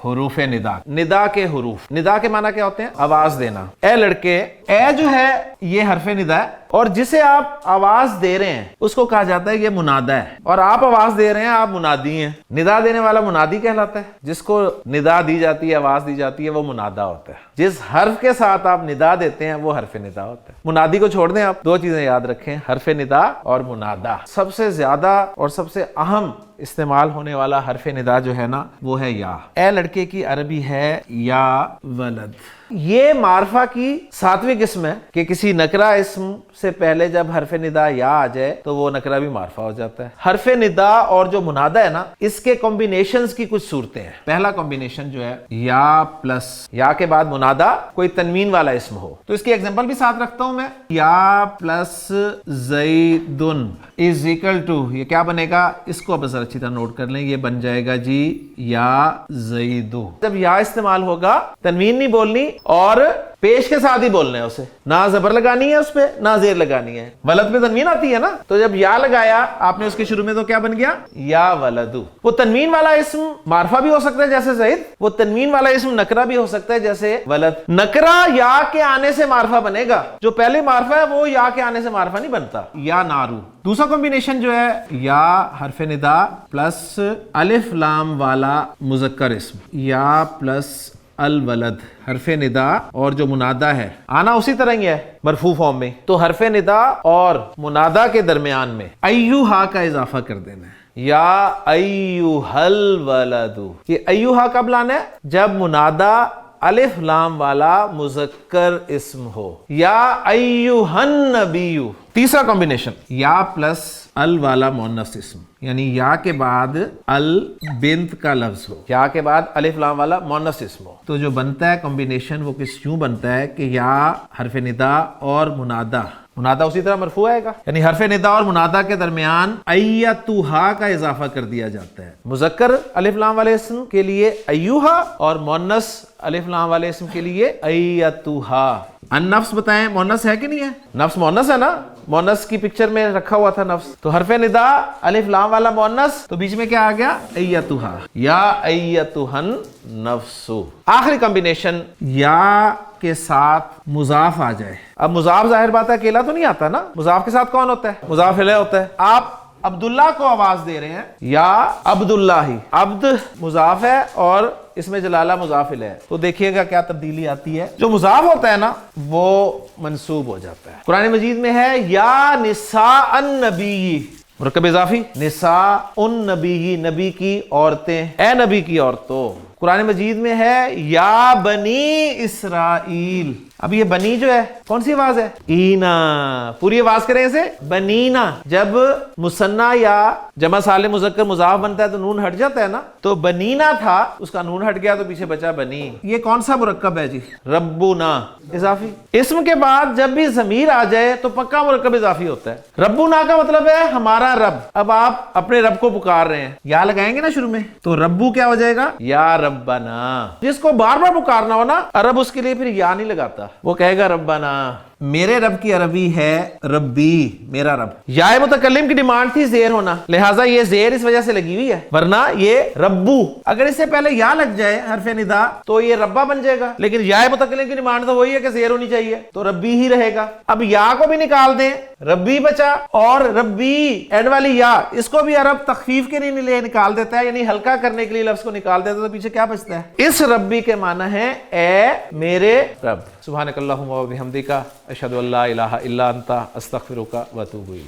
حروف ندا، ندا کے حروف، ندا کے معنی کیا ہوتے ہیں؟ آواز دینا۔ اے لڑکے، اے جو ہے یہ حرف ندا ہے، اور جسے آپ آواز دے رہے ہیں اس کو کہا جاتا ہے یہ منادہ ہے، اور آپ آواز دے رہے ہیں، آپ منادی ہیں۔ ندا دینے والا منادی کہلاتا ہے، جس کو ندا دی جاتی ہے، آواز دی جاتی ہے، وہ منادہ ہوتا ہے۔ جس حرف کے ساتھ آپ ندا دیتے ہیں وہ حرف ندا ہوتا ہے۔ منادی کو چھوڑ دیں، آپ دو چیزیں یاد رکھیں، حرف ندا اور منادہ۔ سب سے زیادہ اور سب سے اہم استعمال ہونے والا حرف ندا جو ہے نا وہ ہے یا۔ اے لڑکے کی عربی ہے یا ولد۔ یہ معرفہ کی 7ویں قسم ہے کہ کسی نکرہ اسم سے پہلے جب حرف ندا یا آ جائے تو وہ نکرہ بھی معرفہ ہو جاتا ہے۔ حرف ندا اور جو منادہ ہے نا، اس کے کمبینیشنز کی کچھ صورتیں ہیں۔ پہلا کمبینیشن جو ہے یا پلس یا کے بعد منادہ کوئی تنوین والا اسم ہو، تو اس کی ایگزامپل بھی ساتھ رکھتا ہوں میں۔ یا پلس زیدن از اکول ٹو، یہ کیا بنے گا؟ اس کو اب ذرا اچھی طرح نوٹ کر لیں، یہ بن جائے گا جی یا زیدو۔ جب یا استعمال ہوگا تنوین نہیں بولنی اور پیش کے ساتھ ہی بولنا ہے، اسے نہ زبر لگانی ہے، اس پہ نہ زیر لگانی ہے۔ ولد پہ تنوین آتی ہے نا، تو جب یا لگایا آپ نے اس کے شروع میں تو کیا بن گیا؟ یا ولدو۔ وہ تنوین والا اسم معرفہ بھی ہو سکتا ہے جیسے زید، وہ تنوین والا اسم نکرہ بھی ہو سکتا ہے جیسے ولد۔ نکرہ یا کے آنے سے معرفہ بنے گا، جو پہلے معرفہ ہے وہ یا کے آنے سے معرفہ نہیں بنتا۔ یا نارو۔ دوسرا کمبینیشن جو ہے یا حرف ندا پلس الف لام والا مذکر اسم، یا پلس الولد، حرف ندا اور جو منادہ ہے آنا اسی طرح ہی ہے مرفوع فارم میں، تو حرف ندا اور منادہ کے درمیان میں ایوہا کا اضافہ کر دینا ہے، یا ایوہل ولدو۔ یہ ایوہا کب لانا ہے؟ جب منادہ الف لام والا مذکر اسم ہو، یا ایوہن نبیو۔ تیسرا کمبینیشن یا پلس ال والا مؤنث اسم، یعنی یا کے بعد ال بنت کا لفظ ہو، یا کے بعد الف لام والا مؤنث اسم ہو، تو جو بنتا ہے کمبینیشن وہ کس یوں بنتا ہے کہ یا حرف ندا اور منادہ، منادہ اسی طرح مرفوع آئے گا، یعنی حرف ندا اور منادہ کے درمیان ایتھا کا اضافہ کر دیا جاتا ہے۔ مذکر الف لام والے اسم کے لیے ایوہا اور مؤنث الف لام والے اسم کے لیے ایتھا۔ النفس بتائیں مؤنث ہے کہ نہیں ہے؟ نفس مؤنث ہے نا، مؤنث کی پکچر میں رکھا ہوا تھا نفس، تو حرف ندا الف لام والا مؤنث، تو بیچ میں کیا آ گیا؟ ایتھا، یا ایتھن نفس۔ آخری کمبینیشن یا کے ساتھ مضاف آ جائے۔ اب مضاف ظاہر بات ہے اکیلا تو نہیں آتا نا، مضاف کے ساتھ کون ہوتا ہے؟ مضاف الیہ ہوتا ہے۔ آپ عبداللہ کو آواز دے رہے ہیں، یا عبداللہ ہی، عبد مضاف ہے اور اس میں جلالہ مضاف الیہ ہے، تو دیکھیے گا کیا تبدیلی آتی ہے، جو مضاف ہوتا ہے نا وہ منصوب ہو جاتا ہے۔ قرآن مجید میں ہے یا نساء النبی، مرکب اضافی، نساء النبی، نبی کی عورتیں، اے نبی کی عورتوں۔ قرآن مجید میں ہے یا بنی اسرائیل، اب یہ بنی جو ہے کون سی آواز ہے؟ اینا، پوری آواز کریں اسے، بنینا۔ جب مثنیٰ یا جمع سالم مذکر مضاف بنتا ہے تو نون ہٹ جاتا ہے نا، تو بنینا تھا، اس کا نون ہٹ گیا تو پیچھے بچا بنی۔ یہ کون سا مرکب ہے جی؟ ربنا، اضافی۔ اسم کے بعد جب بھی ضمیر آ جائے تو پکا مرکب اضافی ہوتا ہے۔ ربنا کا مطلب ہے ہمارا رب، اب آپ اپنے رب کو پکار رہے ہیں، یا لگائیں گے نا شروع میں، تو ربو کیا ہو جائے گا؟ یا ربنا۔ جس کو بار بار پکارنا ہو نا عرب، اس کے لیے پھر یا نہیں لگاتا، وہ کہے گا ربنا۔ میرے رب کی عربی ہے ربی، میرا رب۔ یا متکلم کی ڈیمانڈ تھی زیر ہونا، لہٰذا یہ زیر اس وجہ سے لگی ہوئی ہے، ورنہ یہ ربو، اگر اس سے پہلے یا لگ جائے حرف ندا تو یہ ربا بن جائے گا، لیکن یا متکلم کی ڈیمانڈ تو وہی ہے کہ زیر ہونی چاہیے، تو ربی ہی رہے گا۔ اب یا کو بھی نکال دیں، ربی بچا، اور ربی اینڈ والی یا، اس کو بھی عرب تخفیف کے لیے نکال دیتا ہے، یعنی ہلکا کرنے کے لیے لفظ کو نکال دیتا ہے، تو پیچھے کیا بچتا ہے؟ اس ربی کے معنی ہے اے میرے رب۔ سبحانک اللہم و بحمدک، اشہد ان لا الہ الا انت، استغفرک و اتوب الیک۔